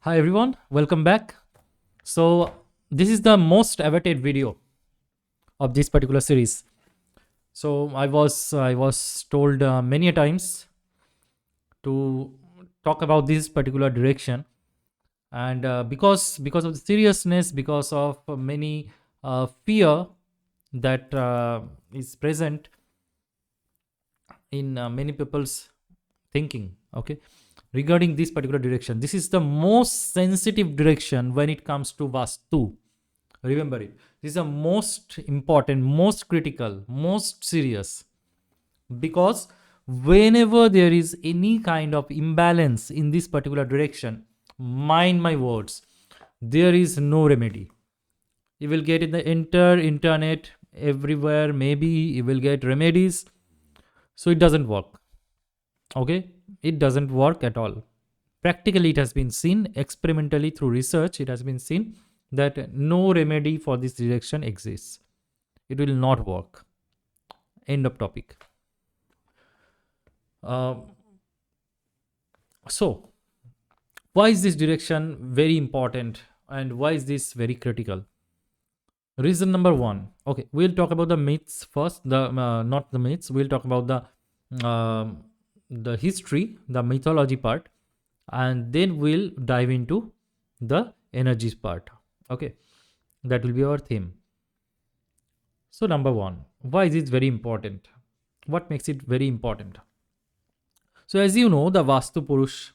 Hi everyone, welcome back. So this is the most awaited video of this particular series. So I was told many a times to talk about this particular direction, and because of the seriousness, because of many fear that is present in many people's thinking. Okay, regarding this particular direction, this is the most sensitive direction when it comes to Vastu. Remember it. This is the most important, most critical, most serious, because whenever there is any kind of imbalance in this particular direction, mind my words, there is no remedy. You will get in the internet everywhere, maybe you will get remedies. So it doesn't work. Okay, it doesn't work at all. Practically, it has been seen experimentally through research. It has been seen that no remedy for this direction exists. It will not work. End of topic. Uh, so, why is this direction very important and why is this very critical? Reason number one. Okay, we'll talk about the myths first. The not the myths. We'll talk about the history, the mythology part, and then we'll dive into the energies part. Okay, that will be our theme. So, number one, why is it very important? What makes it very important? So, as you know, the Vastu Purush,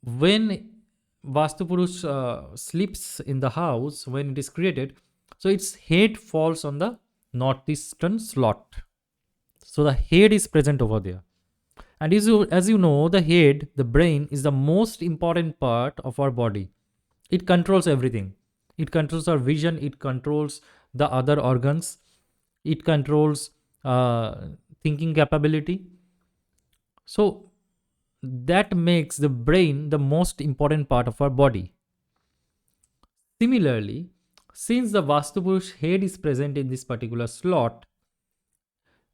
when Vastu Purush sleeps in the house, when it is created, so its head falls on the northeastern slot. So, the head is present over there. And as you know, the head, the brain, is the most important part of our body. It controls everything. It controls our vision, it controls the other organs, it controls thinking capability. So, that makes the brain the most important part of our body. Similarly, since the Vastupurush head is present in this particular slot,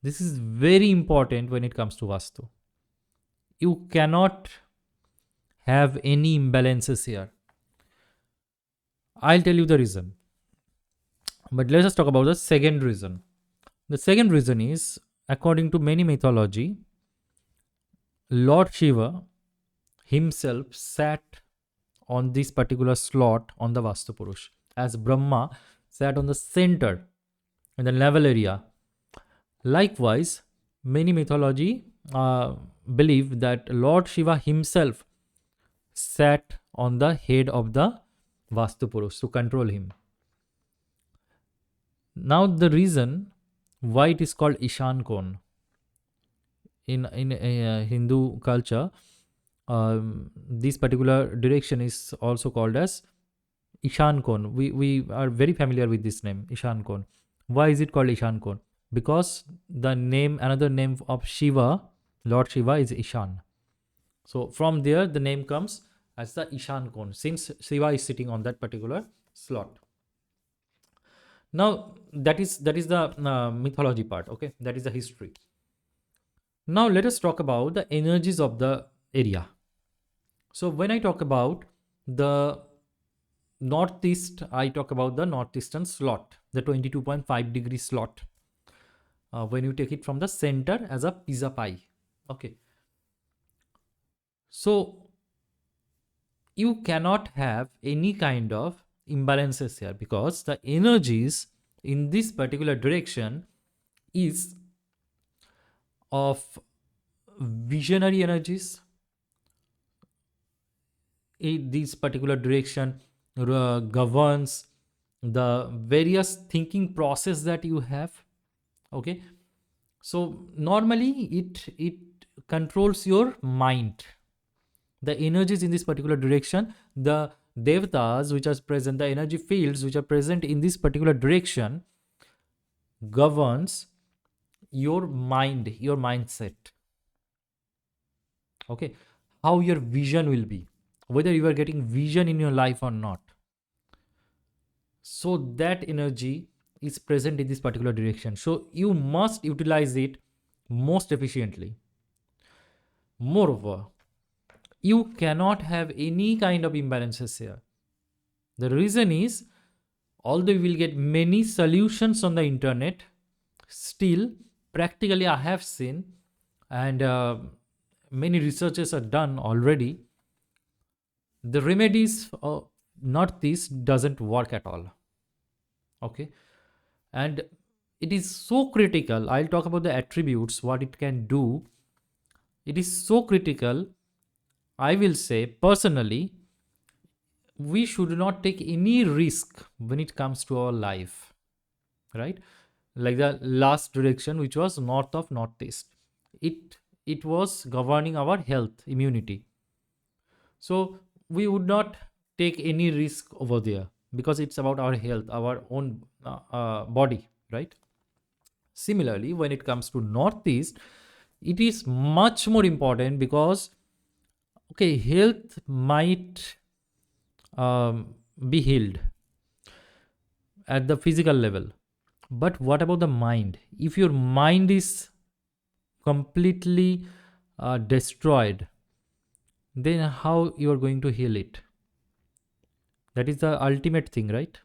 this is very important when it comes to Vastu. You cannot have any imbalances here. I'll tell you the reason. But let us talk about the second reason. The second reason is, according to many mythology, Lord Shiva himself sat on this particular slot on the Vastu Purush, as Brahma sat on the center in the navel area. Likewise, many mythology believe that Lord Shiva himself sat on the head of the Vastu Purush to control him. Now, the reason why it is called Ishan Kon in Hindu culture, this particular direction is also called as Ishan Kon. We are very familiar with this name, Ishan Kon. Why is it called Ishan Kon? Because another name of Shiva, Lord Shiva, is Ishan. So from there, the name comes as the Ishan Kon, since Shiva is sitting on that particular slot. Now that is the mythology part. Okay, that is the history. Now let us talk about the energies of the area. So when I talk about the northeast, I talk about the northeastern slot, the 22.5-degree slot. When you take it from the center as a pizza pie. Okay. So you cannot have any kind of imbalances here, because the energies in this particular direction is of visionary energies. This particular direction governs the various thinking process that you have. Okay, so normally it controls your mind. The energies in this particular direction, the devatas which are present, the energy fields which are present in this particular direction, governs your mind, your mindset. Okay, how your vision will be, whether you are getting vision in your life or not. So that energy is present in this particular direction, so you must utilize it most efficiently. Moreover, You cannot have any kind of imbalances here. The reason is, although you will get many solutions on the internet, still, practically, I have seen, and many researches are done already, the remedies not this doesn't work at all. Okay, and it is so critical. I'll talk about the attributes, what it can do. It is so critical. I will say personally, we should not take any risk when it comes to our life, right? Like the last direction, which was north of northeast, it was governing our health, immunity. So we would not take any risk over there because it's about our health, our own body, right? Similarly, when it comes to northeast, it is much more important because, okay, health might be healed at the physical level, but what about the mind? If your mind is completely destroyed, then how you are going to heal it? That is the ultimate thing, right?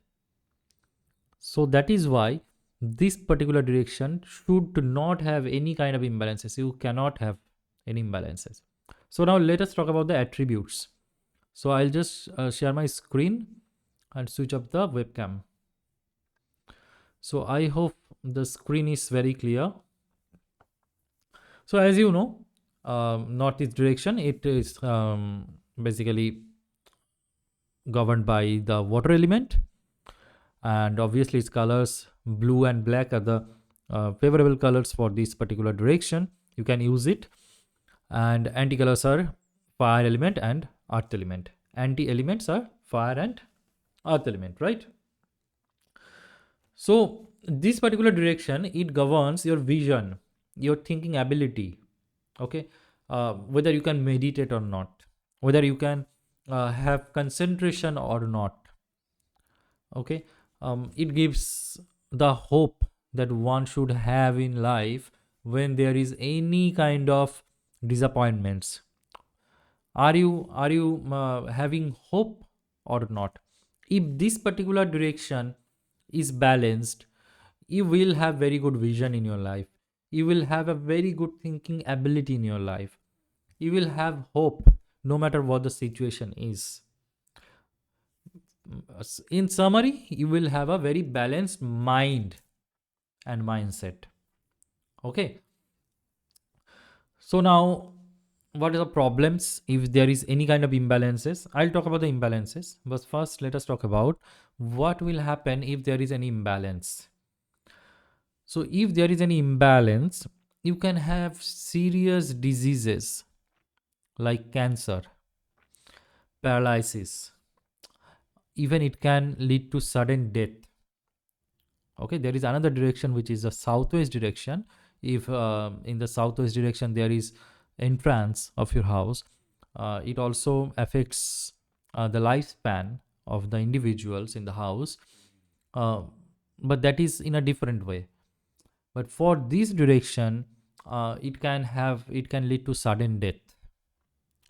So that is why this particular direction should not have any kind of imbalances. You cannot have any imbalances. So now let us talk about the attributes. So I'll just share my screen and switch up the webcam. So I hope the screen is very clear. So as you know, northeast direction, it is basically governed by the water element, and obviously its colors blue and black are the favorable colors for this particular direction. You can use it. And anti colors are fire element and earth element. Anti elements are fire and earth element, right? So this particular direction, it governs your vision, your thinking ability. Okay, whether you can meditate or not, whether you can have concentration or not. Okay, it gives the hope that one should have in life when there is any kind of disappointments. Are you having hope or not? If this particular direction is balanced, you will have very good vision in your life. You will have a very good thinking ability in your life. You will have hope no matter what the situation is. In summary, you will have a very balanced mind and mindset. Okay, so now, what are the problems if there is any kind of imbalances? I'll talk about the imbalances, but first let us talk about what will happen if there is any imbalance. So if there is any imbalance, you can have serious diseases like cancer, paralysis, even it can lead to sudden death. Okay, there is another direction which is the southwest direction. If in the southwest direction there is entrance of your house, it also affects the lifespan of the individuals in the house, uh, but that is in a different way. But for this direction, it can lead to sudden death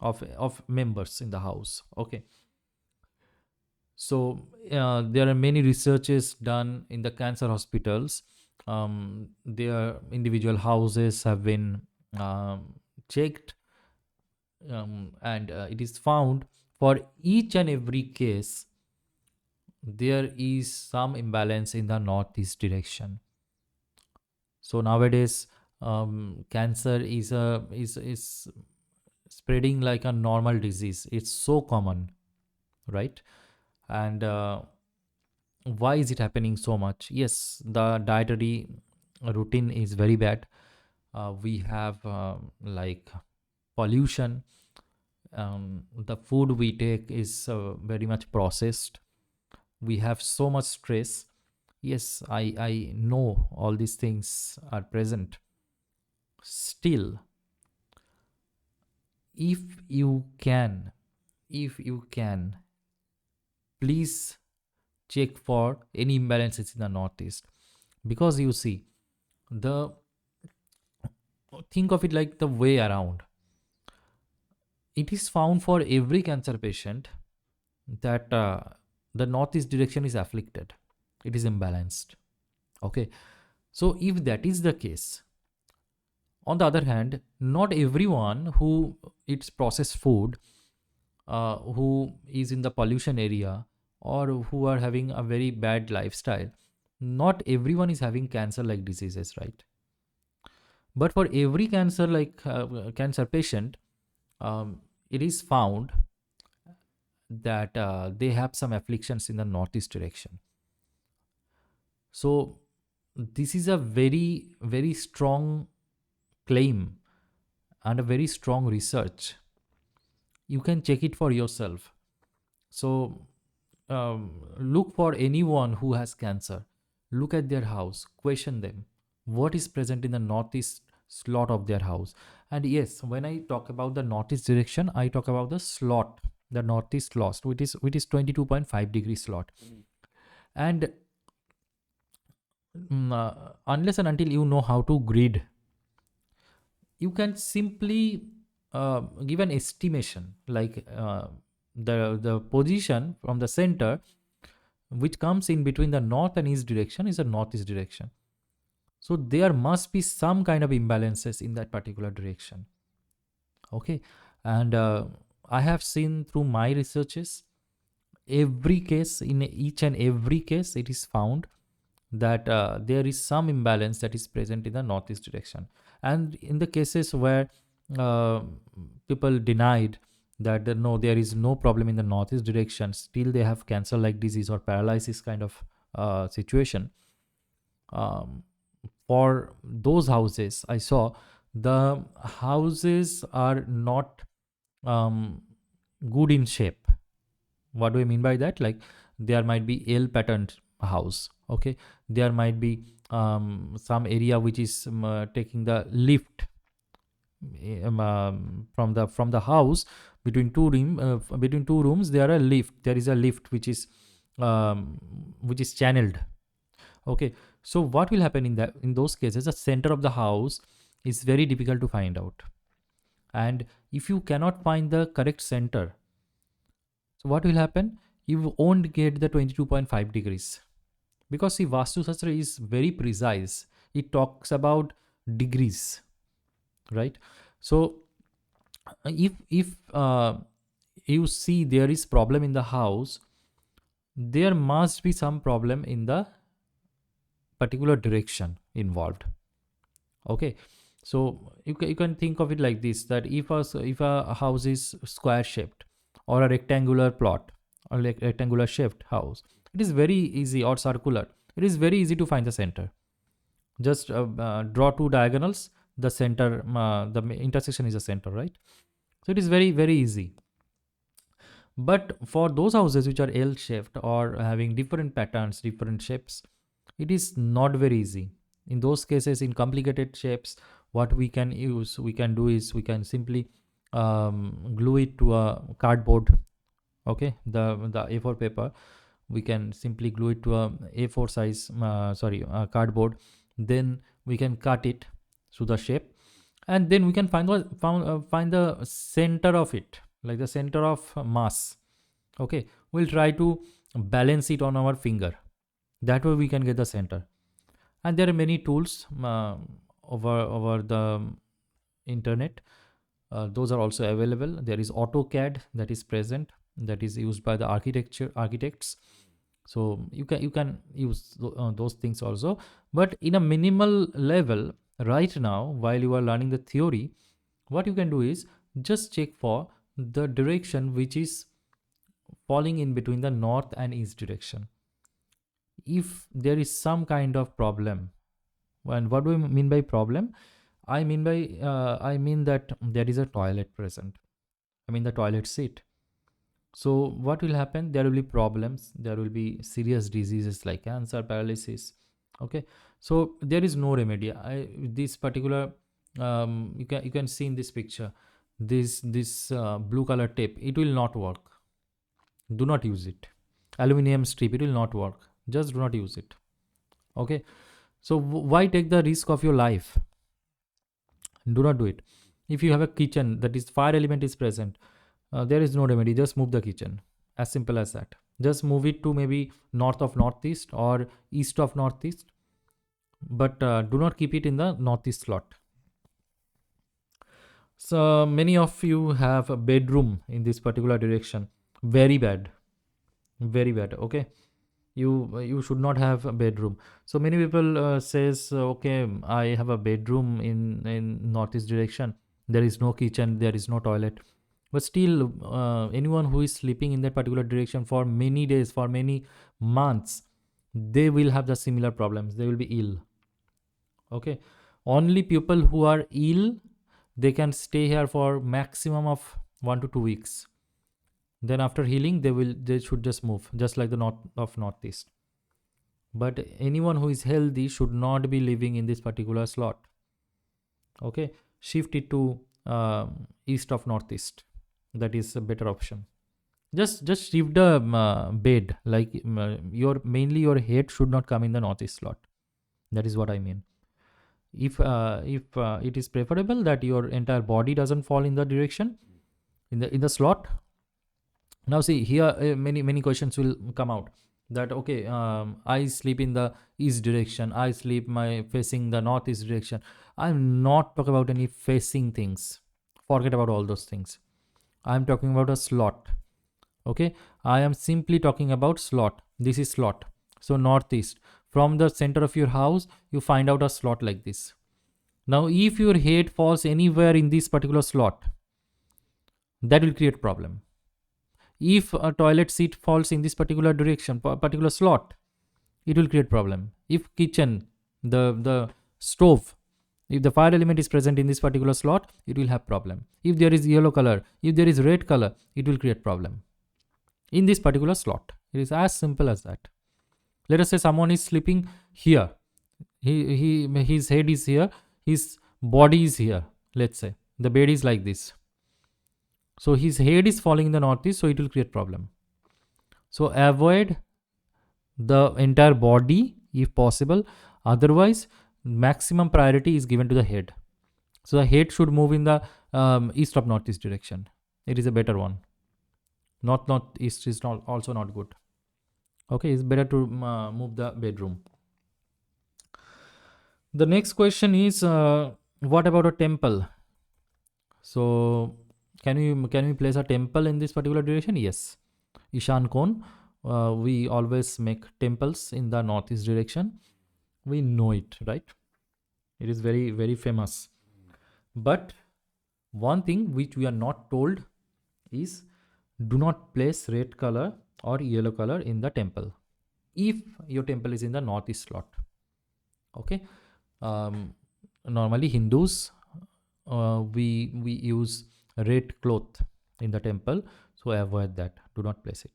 of members in the house. Okay, so there are many researches done in the cancer hospitals. Their individual houses have been checked, and it is found for each and every case there is some imbalance in the northeast direction. So nowadays, cancer is spreading like a normal disease. It's so common, right? And why is it happening so much? Yes, the dietary routine is very bad. We have like pollution. The food we take is very much processed. We have so much stress. Yes, I know all these things are present. Still, if you can, if you can, please check for any imbalances in the northeast, because you see, the think of it like the way around. it is found for every cancer patient that the northeast direction is afflicted, it is imbalanced. Okay, so if that is the case, on the other hand, not everyone who eats processed food, who is in the pollution area, or who are having a very bad lifestyle, not everyone is having cancer like diseases, right? But for every cancer like cancer patient, it is found that they have some afflictions in the northeast direction. So this is a very strong claim and a very strong research. You can check it for yourself. So look for anyone who has cancer, look at their house, question them what is present in the northeast slot of their house. And yes, when I talk about the northeast direction, I talk about the slot, the northeast slot, which is 22.5 degree slot. And unless and until you know how to grid, you can simply give an estimation, like the position from the center which comes in between the north and east direction is a northeast direction. So there must be some kind of imbalances in that particular direction. Okay, and I have seen through my researches, every case, in each and every case, it is found that there is some imbalance that is present in the northeast direction. And in the cases where uh, people denied that no, there is no problem in the northeast direction, still they have cancer like disease or paralysis kind of situation. um, for those houses, I saw the houses are not um, good in shape. What do I mean by that? Like, there might be L patterned house. Okay, there might be some area which is taking the lift from the house. Between two rooms there are a lift, there is a lift which is channeled. Okay, so what will happen in those cases? The center of the house is very difficult to find out, and if you cannot find the correct center, so what will happen? You won't get the 22.5 degrees, because see, Vastu Shastra is very precise. It talks about degrees, right? So if you see there is problem in the house, there must be some problem in the particular direction involved. Okay, so you can think of it like this, that if a house is square shaped, or a rectangular plot, or like rectangular shaped house, it is very easy, or circular, it is very easy to find the center. Just draw two diagonals, the center, the intersection is the center, right? So it is very easy. But for those houses which are L shaped or having different patterns, different shapes, it is not very easy. In those cases, in complicated shapes, what we can do is we can simply glue it to a cardboard. Okay, the A4 paper, we can simply glue it to a A4 size, cardboard. Then we can cut it to the shape, and then we can find the center of it, like the center of mass. Okay, we'll try to balance it on our finger. That way we can get the center. And there are many tools over the internet. Those are also available. There is AutoCAD that is present, that is used by the architects. So you can use those things also. But in a minimal level, right now, while you are learning the theory, what you can do is just check for the direction which is falling in between the north and east direction. If there is some kind of problem, and what do I mean by problem? I mean that there is a toilet present. I mean the toilet seat. So what will happen? There will be problems. There will be serious diseases like cancer, paralysis. Okay, so there is no remedy. This particular you can see in this picture, this blue color tape. It will not work. Do not use it. Aluminium strip. It will not work. Just do not use it. Okay, so why take the risk of your life? Do not do it. If you have a kitchen that is fire element is present, there is no remedy, just move the kitchen, as simple as that. Just move it to maybe north of northeast or east of northeast, but do not keep it in the northeast slot. So many of you have a bedroom in this particular direction. Very bad, very bad. Okay, you should not have a bedroom. So many people says, okay, I have a bedroom in northeast direction. There is no kitchen, there is no toilet, but still, anyone who is sleeping in that particular direction for many days, for many months, they will have the similar problems. They will be ill. Okay, only people who are ill, they can stay here for maximum of 1 to 2 weeks. Then after healing, they should just move, just like the north of northeast. But anyone who is healthy should not be living in this particular slot. Okay, shift it to east of northeast. That is a better option. Just shift the bed, like your mainly your head should not come in the northeast slot. That is what I mean. If it is preferable that your entire body doesn't fall in the direction, in the slot. Now see here, many questions will come out, that okay, I sleep in the east direction, I sleep my facing the northeast direction. I'm not talking about any facing things, forget about all those things. I'm talking about a slot. Okay, I am simply talking about slot. This is slot. So northeast, from the center of your house you find out a slot like this. Now if your head falls anywhere in this particular slot, that will create problem. If a toilet seat falls in this particular direction, particular slot, it will create problem. If kitchen, the stove, if the fire element is present in this particular slot, it will have problem. If there is yellow color, if there is red color, it will create problem in this particular slot. It is as simple as that. Let us say someone is sleeping here, his head is here, his body is here. Let's say the bed is like this, so his head is falling in the northeast, so it will create problem. So avoid the entire body if possible. Otherwise, maximum priority is given to the head. So the head should move in the east of northeast direction. It is a better one. Northeast is not also not good. Okay, it's better to move the bedroom. The next question is, what about a temple? So can we place a temple in this particular direction? Yes, Ishan Kon. We always make temples in the northeast direction. We know it, right? It is very, very famous. But one thing which we are not told is, do not place red color or yellow color in the temple if your temple is in the northeast slot. Okay. Normally Hindus, we use red cloth in the temple, so avoid that. Do not place it.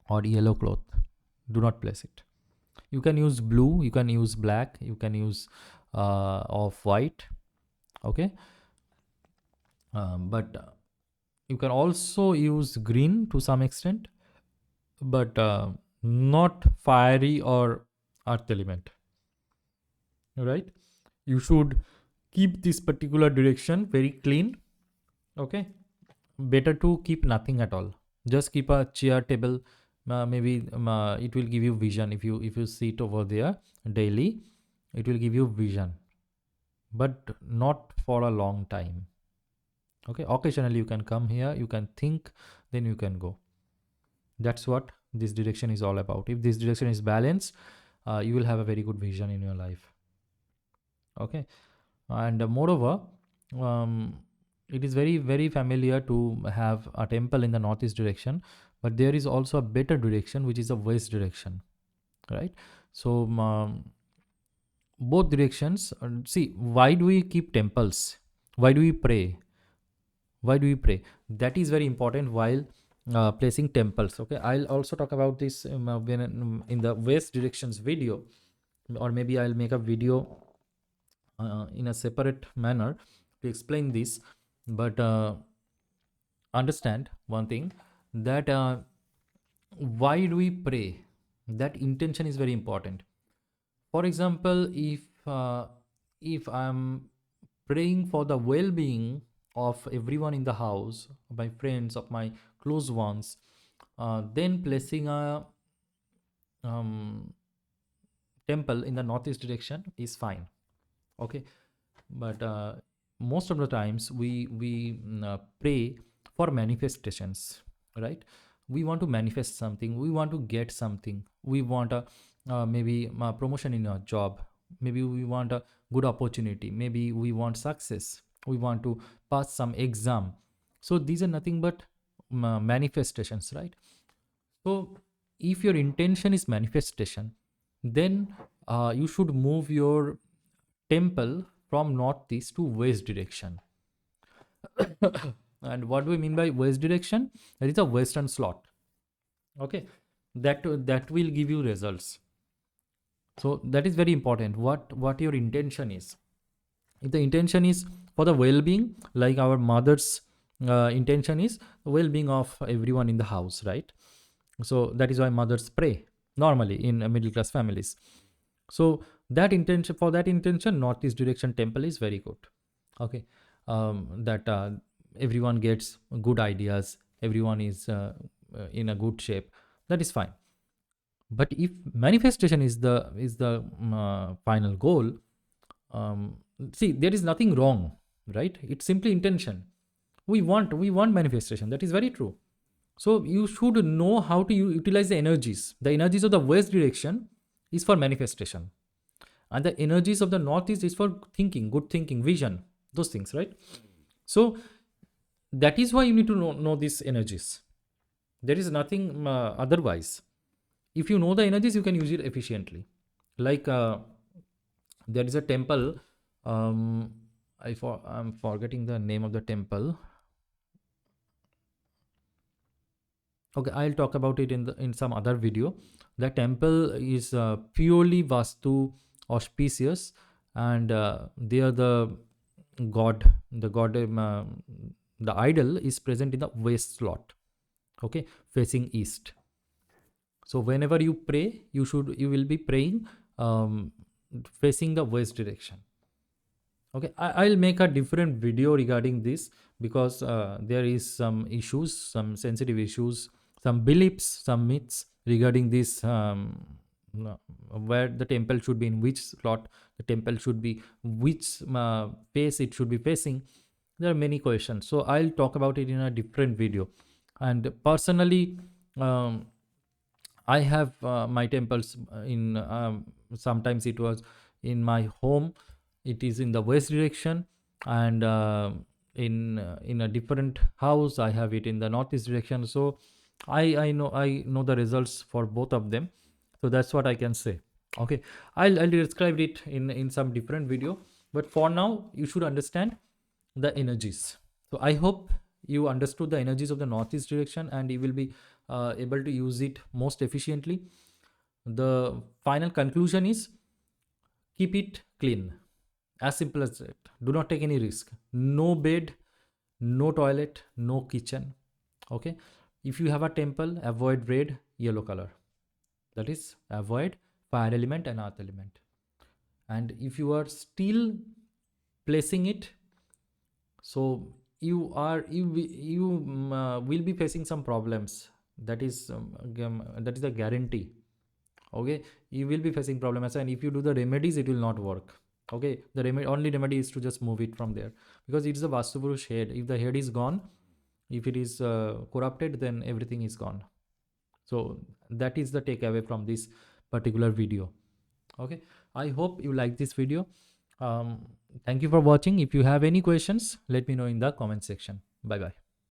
Or yellow cloth, do not place it. You can use blue, you can use black, you can use off white. Okay, but you can also use green to some extent, but not fiery or earth element. Right, you should keep this particular direction very clean. Okay, better to keep nothing at all. Just keep a chair, table. Maybe it will give you vision. If you sit over there daily, it will give you vision, but not for a long time. Okay, occasionally you can come here, you can think, then you can go. That's what this direction is all about. If this direction is balanced, you will have a very good vision in your life. Okay, and moreover, it is very, very familiar to have a temple in the northeast direction, but there is also a better direction, which is the west direction, right? So both directions. See, why do we keep temples? Why do we pray? Why do we pray? That is very important while placing temples. Okay, I'll also talk about this when in the west directions video, or maybe I'll make a video in a separate manner to explain this. But understand one thing, that why do we pray? That intention is very important. For example, if I'm praying for the well-being of everyone in the house, my friends, of my close ones, then placing a um, temple in the northeast direction is fine. Okay, but most of the times we pray for manifestations, right? We want to manifest something, we want to get something, we want a maybe a promotion in a job, maybe we want a good opportunity, maybe we want success, we want to pass some exam. So these are nothing but manifestations, right? So if your intention is manifestation, then you should move your temple from northeast to west direction. And what do we mean by west direction? That is a western slot. Okay, that will give you results. So that is very important. What your intention is. If the intention is for the well-being, like our mother's intention is well-being of everyone in the house, right? So that is why mothers pray normally in middle class families. So that intention, for that intention, northeast direction temple is very good. Okay, that everyone gets good ideas, everyone is in a good shape, that is fine. But if manifestation is the final goal, um, see, there is nothing wrong, right? It's simply intention. We want manifestation, that is very true. So you should know how to utilize the energies. The energies of the west direction is for manifestation, and the energies of the northeast is for thinking, good thinking, vision, those things, right? So that is why you need to know these energies. There is nothing otherwise. If you know the energies, you can use it efficiently. Like there is a temple. Um, I'm forgetting the name of the temple. Okay, I'll talk about it in some other video. The temple is purely Vastu auspicious, and they are the god, the idol is present in the west slot. Okay, facing east. So whenever you pray, you will be praying facing the west direction. Okay, I'll make a different video regarding this, because there is some issues, some sensitive issues, some beliefs, some myths regarding this, where the temple should be in which slot, the temple should be which face it should be facing. There are many questions, so I'll talk about it in a different video. And personally, um, I have my temples in sometimes it was in my home, it is in the west direction, and in a different house I have it in the northeast direction. So I know the results for both of them. So that's what I can say. Okay, I'll describe it in some different video, but for now you should understand the energies. So I hope you understood the energies of the northeast direction, and you will be able to use it most efficiently. The final conclusion is, keep it clean, as simple as that. Do not take any risk. No bed, no toilet, no kitchen. Okay, if you have a temple, avoid red, yellow color, that is, avoid fire element and earth element. And if you are still placing it, so you will be facing some problems. That is a guarantee. Okay, you will be facing problems, and if you do the remedies, it will not work. Okay, the only remedy is to just move it from there, because it's the Vastu Purush head. If the head is gone, if it is corrupted, then everything is gone. So that is the takeaway from this particular video. Okay, I hope you like this video. Thank you for watching. If you have any questions, let me know in the comment section. Bye bye.